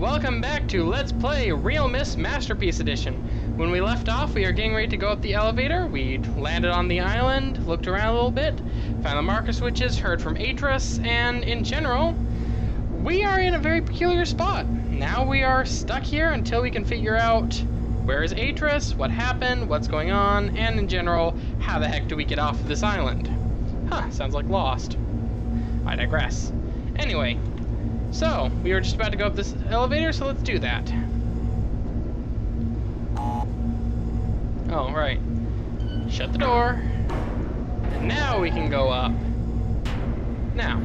welcome back to Let's Play RealMYST Masterpiece Edition. When we left off, we are getting ready to go up the elevator. We landed on the island, looked around a little bit, found the marker switches, heard from Atros, and in general, we are in a very peculiar spot. Now we are stuck here until we can figure out where is Atros, what happened, what's going on, and in general, how the heck do we get off of this island? Huh, sounds like Lost. I digress. Anyway, so, we were just about to go up this elevator, so let's do that. Oh, right. Shut the door. And now we can go up. Now,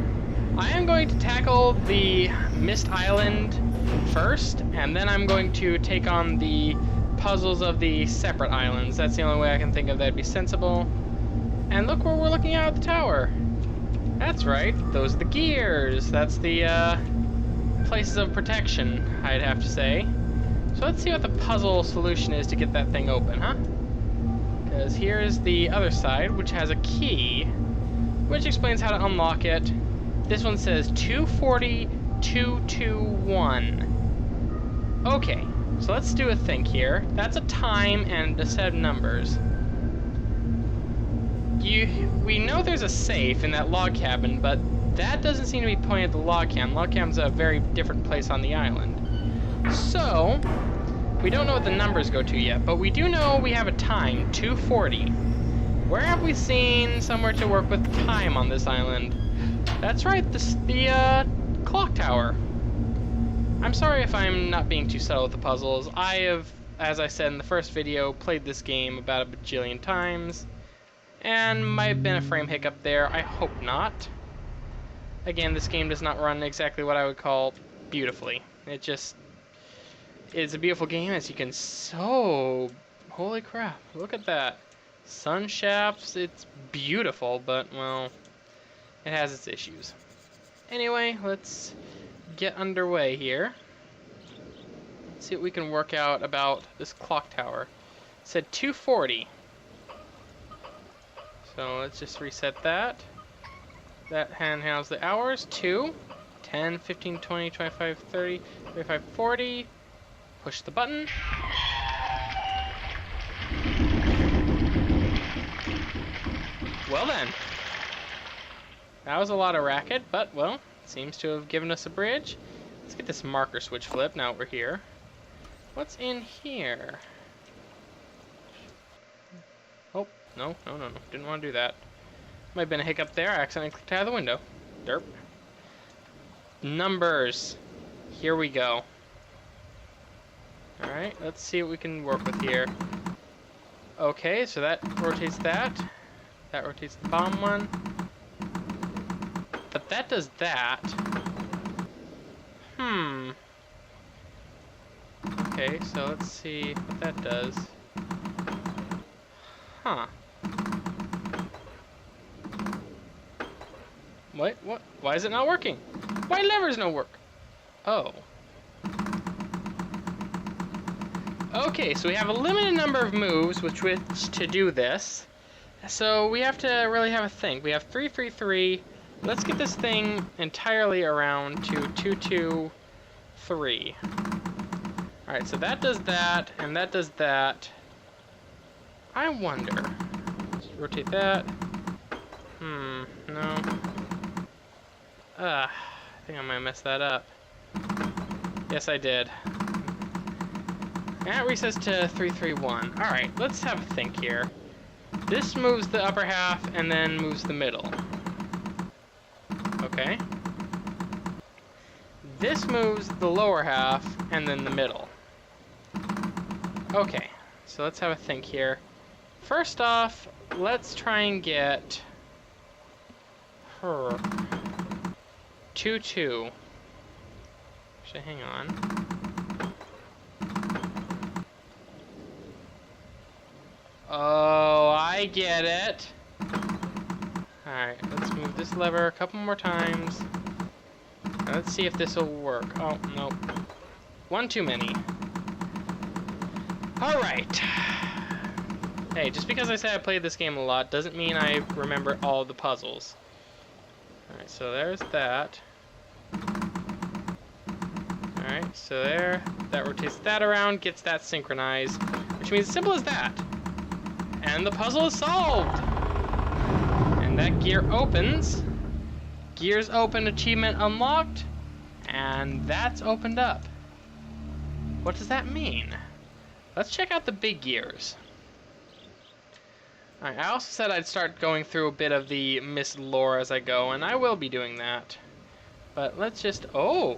I am going to tackle the Myst Island first, and then I'm going to take on the puzzles of the separate islands. That's the only way I can think of that'd be sensible. And look where we're looking out at the tower. That's right, those are the gears. That's the, places of protection, I'd have to say. So let's see what the puzzle solution is to get that thing open, huh? Because here's the other side, which has a key, which explains how to unlock it. This one says 240221. Okay, so let's do a think here. That's a time and a set of numbers. We know there's a safe in that log cabin, but that doesn't seem to be pointing at the log cabin. Log cabin's a very different place on the island. So, we don't know what the numbers go to yet, but we do know we have a time, 240. Where have we seen somewhere to work with time on this island? That's right, the clock tower. I'm sorry if I'm not being too subtle with the puzzles. I have, as I said in the first video, played this game about a bajillion times. And might have been a frame hiccup there. I hope not. Again, this game does not run exactly what I would call beautifully. It just is a beautiful game, as you can holy crap, look at that. Sun shafts, it's beautiful, but, well, it has its issues. Anyway, let's get underway here. Let's see what we can work out about this clock tower. It said 240. So let's just reset that. That handles the hours. 2, 10, 15, 20, 25, 30, 35, 40. Push the button. Well then. That was a lot of racket, but, well, seems to have given us a bridge. Let's get this marker switch flipped now that we're here. What's in here? Oh, no. Didn't want to do that. Might have been a hiccup there. I accidentally clicked out of the window. Derp. Numbers. Here we go. Alright, let's see what we can work with here. Okay, so that rotates that. That rotates the bottom one. But that does that. Okay, so let's see what that does. Huh. What? Why is it not working? Why levers no work? Oh. Okay, so we have a limited number of moves with which to do this. So we have to really have a think. We have 333. Let's get this thing entirely around to 223. Alright, so that does that, and that does that. I wonder. Let's rotate that. No. I think I might mess that up. Yes, I did. That resets to 331. Alright, let's have a think here. This moves the upper half and then moves the middle. Okay. This moves the lower half and then the middle. Okay, so let's have a think here. First off, let's try and get her 2-2. Actually, hang on. Oh, I get it. Alright, let's move this lever a couple more times. Now let's see if this will work. Oh, nope. One too many. Alright. Hey, just because I say I played this game a lot doesn't mean I remember all the puzzles. Alright, so there's that. Alright. Alright, so there. That rotates that around, gets that synchronized, which means as simple as that. And the puzzle is solved! And that gear opens. Gears open, achievement unlocked. And that's opened up. What does that mean? Let's check out the big gears. Alright, I also said I'd start going through a bit of the Myst lore as I go, and I will be doing that. But let's just... Oh!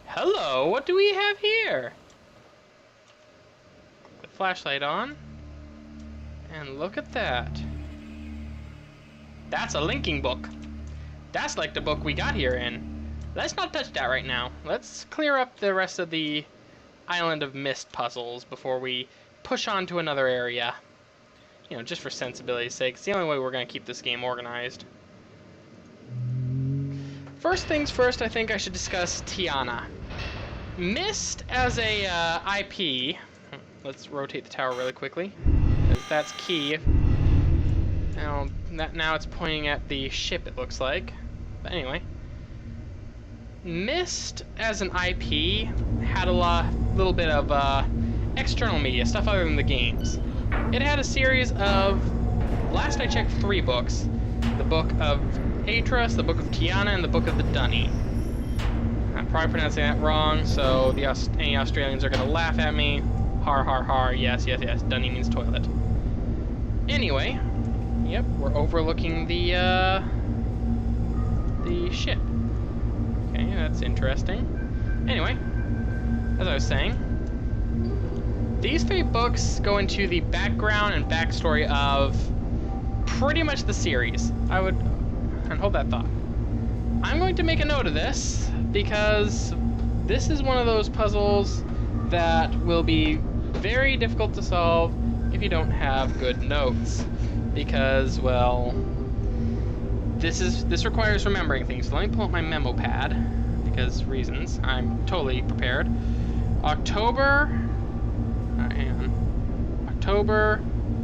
Hello! What do we have here? The flashlight on. And look at that. That's a linking book. That's like the book we got here in. Let's not touch that right now. Let's clear up the rest of the Island of Myst puzzles before we push on to another area. You know, just for sensibility's sake. It's the only way we're going to keep this game organized. First things first, I think I should discuss Tiana. Myst as a IP... Let's rotate the tower really quickly, because that's key. Now it's pointing at the ship, it looks like. But anyway. Myst as an IP had a little bit of external media, stuff other than the games. It had a series of, last I checked, 3 books. The Book of Atros, the Book of Tiana, and the Book of the Dunny. I'm probably pronouncing that wrong, so any Australians are going to laugh at me. Har har har, yes, yes, yes, Dunny means toilet. Anyway, yep, we're overlooking the ship. Okay, that's interesting. Anyway, as I was saying, these 3 books go into the background and backstory of pretty much the series. And hold that thought. I'm going to make a note of this, because this is one of those puzzles that will be very difficult to solve if you don't have good notes. Because, well, this requires remembering things. So let me pull up my memo pad, because reasons. I'm totally prepared. October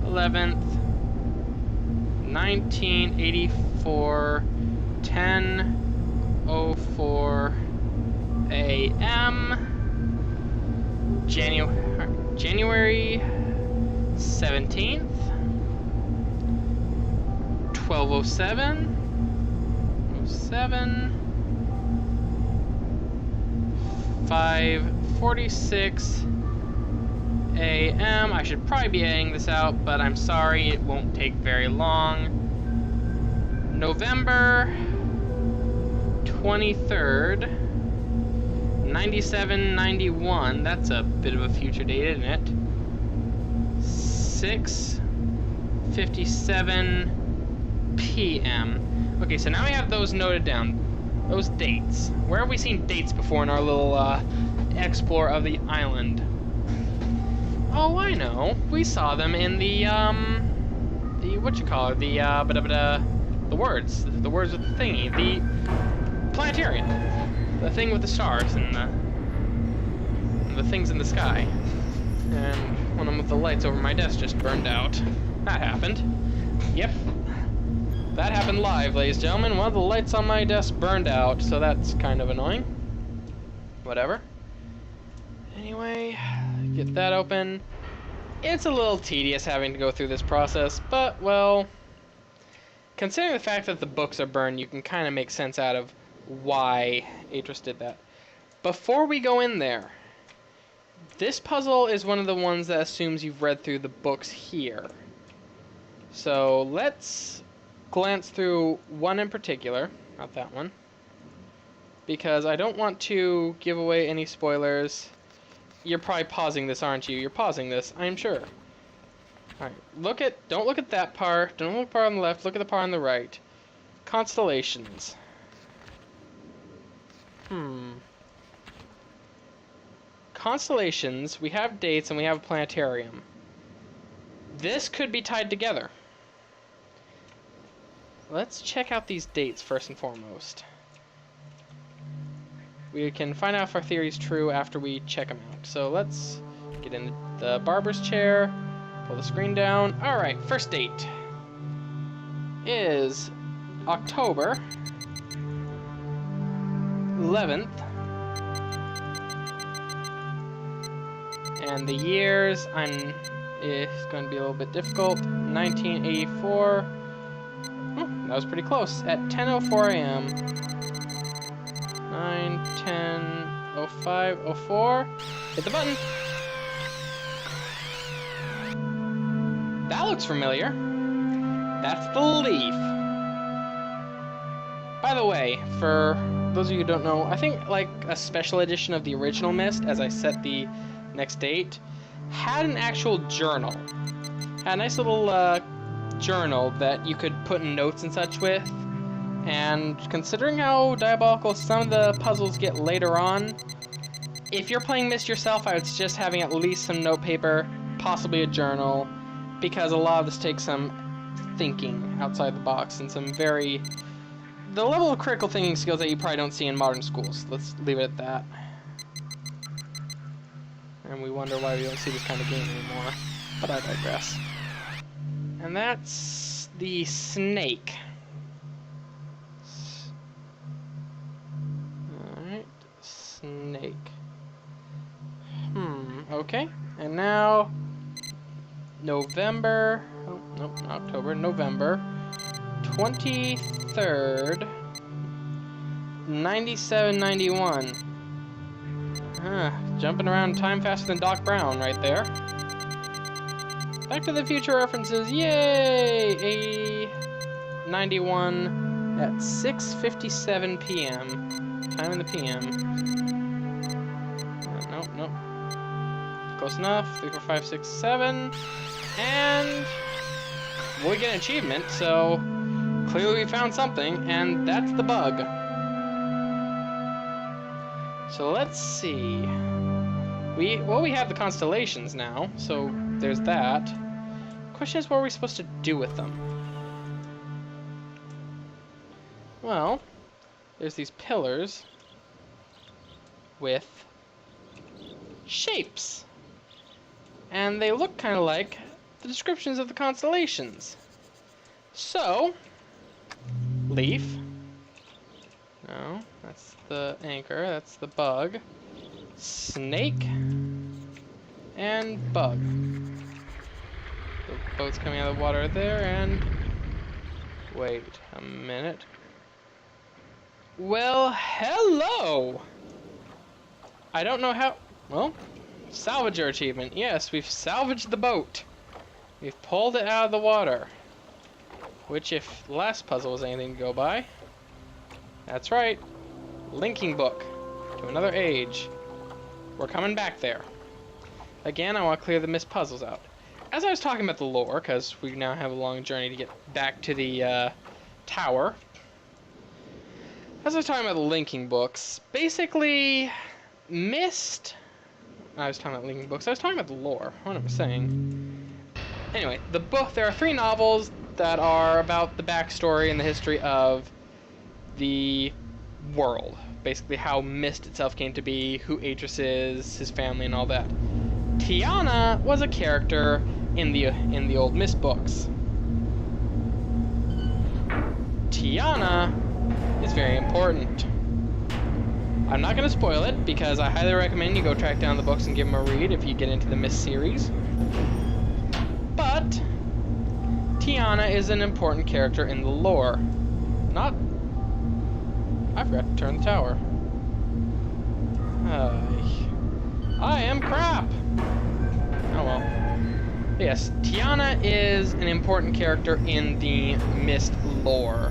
11th, 1984, 10:04 a.m. January 17th, 12:07, 5:46 a.m. I should probably be editing this out, but I'm sorry, it won't take very long. November 23rd, 97-91. That's a bit of a future date, isn't it? 6:57 p.m. Okay, so now we have those noted down. Those dates. Where have we seen dates before in our little explore of the island? Oh, I know. We saw them in the whatchamacallit, the words with the thingy, the planetarium, the thing with the stars and the things in the sky. And one of them with the lights over my desk just burned out. That happened. Yep. That happened live, ladies and gentlemen. One of the lights on my desk burned out, so that's kind of annoying. Whatever. Anyway, get that open. It's a little tedious having to go through this process, but, well, considering the fact that the books are burned, you can kind of make sense out of why Atros did that. Before we go in there, this puzzle is one of the ones that assumes you've read through the books here. So let's glance through one in particular, not that one, because I don't want to give away any spoilers. You're probably pausing this, aren't you? You're pausing this, I'm sure. Alright, don't look at that part, don't look at the part on the left, look at the part on the right. Constellations. Constellations, we have dates and we have a planetarium. This could be tied together. Let's check out these dates first and foremost. We can find out if our theory is true after we check them out. So let's get in the barber's chair, pull the screen down. Alright, first date is October 11th, And the years, it's going to be a little bit difficult. 1984. Oh, that was pretty close. At 10:04 a.m. 9, 10, 05, 04. Hit the button. That looks familiar. That's the leaf. By the way, for those of you who don't know, I think like a special edition of the original Myst, as I set the next date, had an actual journal. Had a nice little journal that you could put notes and such with. And considering how diabolical some of the puzzles get later on, if you're playing Myst yourself, I would suggest having at least some note paper, possibly a journal, because a lot of this takes some thinking outside the box and some the level of critical thinking skills that you probably don't see in modern schools. Let's leave it at that. And we wonder why we don't see this kind of game anymore. But I digress. And that's the snake. Alright, snake. Okay. And now November, oh, nope, not October, November 23rd, 97-91. Jumping around time faster than Doc Brown right there. Back to the Future references, yay! 91 at 6:57 p.m. Time in the p.m. Nope. Close enough. 3, 4, 5, 6, 7. And we get an achievement, so clearly we found something, and that's the bug. So let's see. We have the constellations now, so there's that. Question is, what are we supposed to do with them? Well, there's these pillars with shapes. And they look kind of like the descriptions of the constellations. So, leaf. No, that's the anchor, that's the bug. Snake. And bug. The boat's coming out of the water there, and wait a minute. Well, hello! I don't know how... Well, salvager achievement. Yes, we've salvaged the boat. We've pulled it out of the water. Which, if the last puzzle was anything to go by... That's right. Linking book to another age. We're coming back there. Again, I want to clear the missed puzzles out. As I was talking about the lore, because we now have a long journey to get back to the tower. As I was talking about the linking books, basically, Myst... I was talking about linking books, I was talking about the lore. What am I saying? Anyway, the book, there are 3 novels that are about the backstory and the history of the world. Basically how Myst itself came to be, who Atris is, his family, and all that. Tiana was a character in the old Myst books. Tiana is very important. I'm not going to spoil it, because I highly recommend you go track down the books and give them a read if you get into the Myst series. But Tiana is an important character in the lore. Not... I forgot to turn the tower. I am crap! Oh well. Yes, Tiana is an important character in the Myst lore.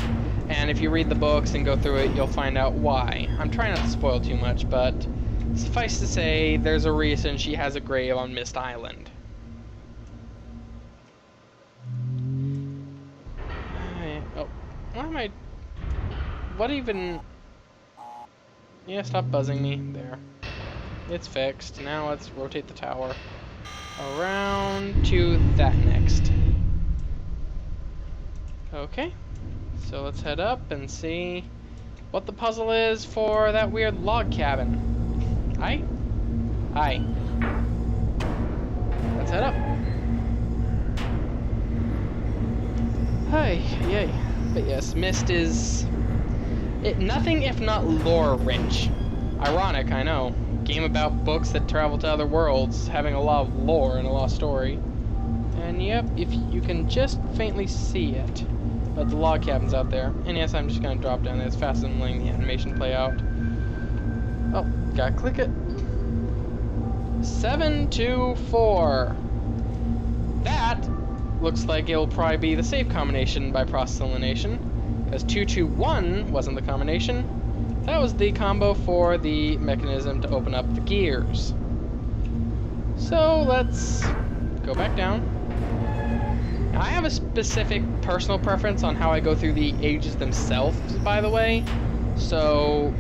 And if you read the books and go through it, you'll find out why. I'm trying not to spoil too much, but suffice to say, there's a reason she has a grave on Myst Island. Oh, why am I... What even... Yeah, stop buzzing me. There. It's fixed. Now let's rotate the tower around to that next. Okay. So let's head up and see what the puzzle is for that weird log cabin. Aye? Aye. Let's head up. Hi, yay. But yes, Myst is... nothing if not lore rich. Ironic, I know. Game about books that travel to other worlds, having a lot of lore and a lot of story. And yep, if you can just faintly see it. But the log cabin's out there. And yes, I'm just gonna drop down there as fast as I'm letting the animation play out. Oh, gotta click it. 724. That looks like it'll probably be the safe combination by process elimination. Because 221 wasn't the combination. That was the combo for the mechanism to open up the gears. So let's go back down. Now, I have a specific personal preference on how I go through the ages themselves, by the way. So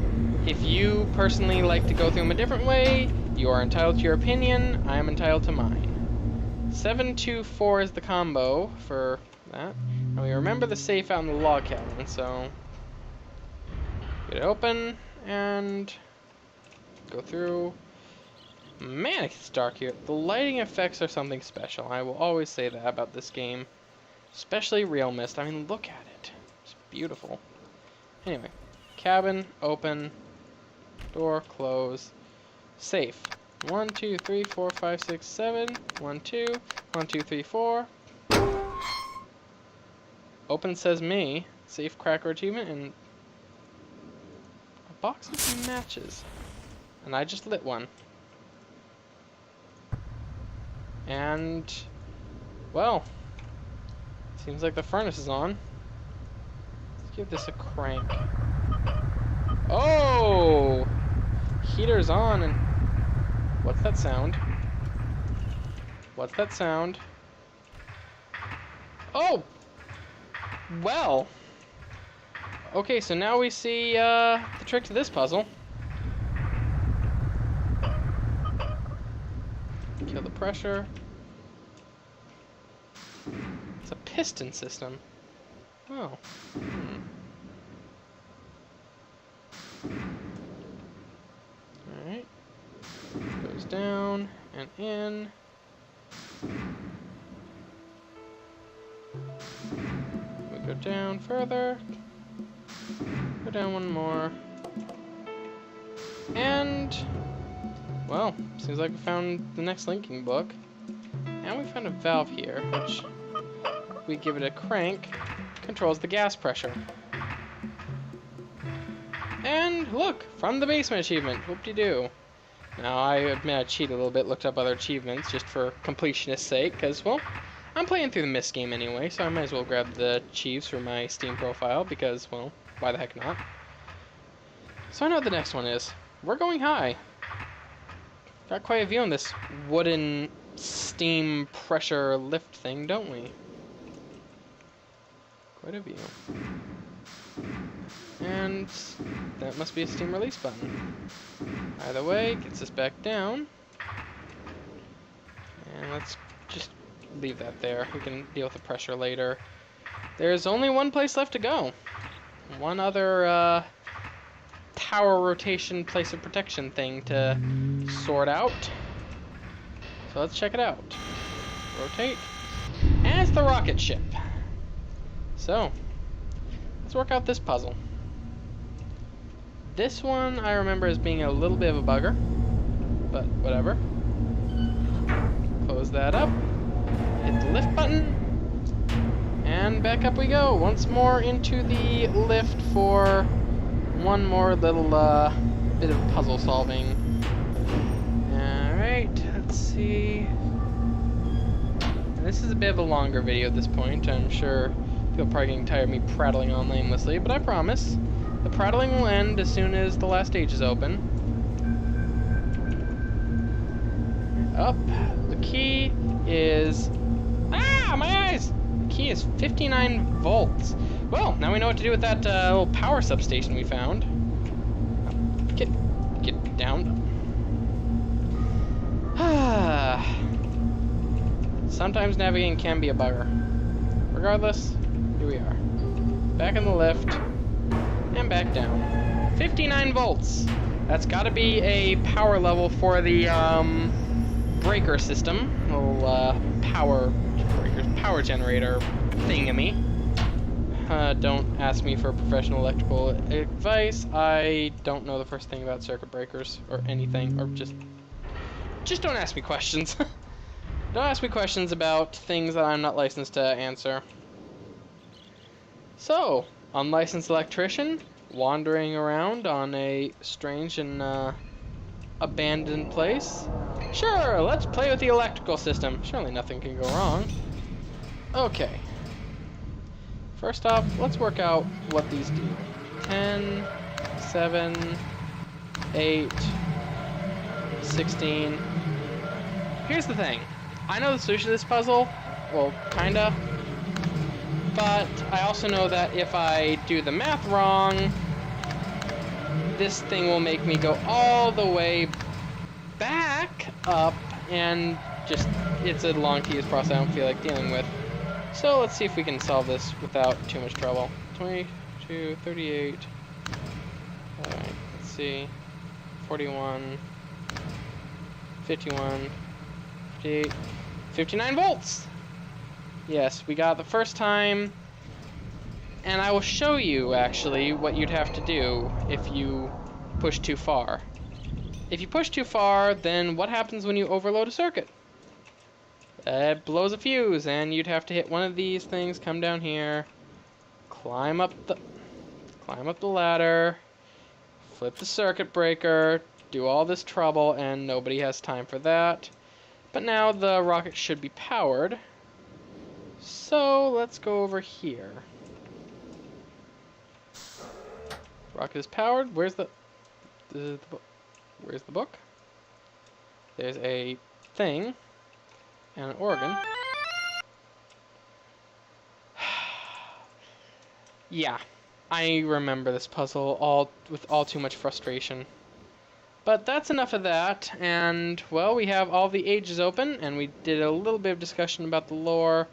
if you personally like to go through them a different way, you are entitled to your opinion. I am entitled to mine. 724 is the combo for that. Now we remember the safe out in the log cabin, so get it open and go through. Man, it's dark here. The lighting effects are something special. I will always say that about this game, especially RealMYST. I mean, look at it. It's beautiful. Anyway, cabin, open, door, close, safe. 1, 2, 3, 4, 5, 6, 7. 1, 2, 1, 2, 3, 4. Open says me. Safe cracker achievement and a box of matches. And I just lit one. And well, seems like the furnace is on. Let's give this a crank. Oh, heater's on. And what's that sound? What's that sound? Oh! Well. Okay, so now we see the trick to this puzzle. Kill the pressure. It's a piston system. Oh. Alright. Goes down and in. We go down further. Go down one more. And well, seems like we found the next linking book. And we found a valve here, which we give it a crank, controls the gas pressure. And look, from the basement achievement, whoop-de-doo. Now, I admit I cheated a little bit, looked up other achievements just for completionist's sake, because, well, I'm playing through the Myst game anyway, so I might as well grab the achieves for my Steam profile, because, well, why the heck not? So I know what the next one is. We're going high. Got quite a view on this wooden steam pressure lift thing, don't we? Quite a view. And that must be a steam release button. Either way, gets us back down. And let's just leave that there. We can deal with the pressure later. There's only one place left to go. One other tower rotation place of protection thing to sort out. So let's check it out. Rotate. And it's the rocket ship. So, let's work out this puzzle. This one I remember as being a little bit of a bugger, but whatever. Close that up. Hit the lift button. And back up we go. Once more into the lift for one more little bit of puzzle solving. Alright, let's see. And this is a bit of a longer video at this point. I'm sure people are probably getting tired of me prattling on aimlessly, but I promise the prattling will end as soon as the last stage is open. Up. The key is... Ah, my eyes! The key is 59 volts. Well, now we know what to do with that little power substation we found. Get down. Sometimes navigating can be a bugger. Regardless, here we are. Back in the lift. And back down. 59 volts. That's got to be a power level for the breaker system. Little power generator thingamy. Don't ask me for professional electrical advice. I don't know the first thing about circuit breakers or anything, or just don't ask me questions. Don't ask me questions about things that I'm not licensed to answer. So, unlicensed electrician, wandering around on a strange and abandoned place. Sure, let's play with the electrical system. Surely nothing can go wrong. Okay. First off, let's work out what these do. 10, 7, 8, 16. Here's the thing. I know the solution to this puzzle. Well, kinda. But I also know that if I do the math wrong, this thing will make me go all the way back up, and just, it's a long, tedious process I don't feel like dealing with. So let's see if we can solve this without too much trouble. 22, 38. Alright, let's see. 41, 51, 58, 59 volts! Yes, we got it the first time. And I will show you, actually, what you'd have to do if you push too far. If you push too far, then what happens when you overload a circuit? It blows a fuse, and you'd have to hit one of these things, come down here, climb up the ladder, flip the circuit breaker, do all this trouble, and nobody has time for that. But now the rocket should be powered. So let's go over here. Rocket is powered. Where's the book? There's a thing and an organ. Yeah, I remember this puzzle with all too much frustration. But that's enough of that, and well, we have all the ages open, and we did a little bit of discussion about the lore.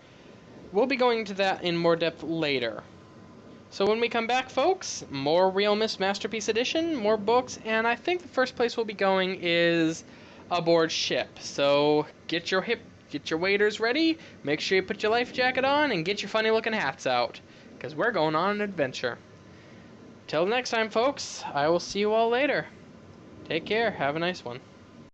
We'll be going into that in more depth later. So when we come back, folks, more RealMYST Masterpiece Edition, more books, and I think the first place we'll be going is aboard ship. So get your waders ready, make sure you put your life jacket on, and get your funny looking hats out, because we're going on an adventure. Till next time, folks, I will see you all later. Take care, have a nice one.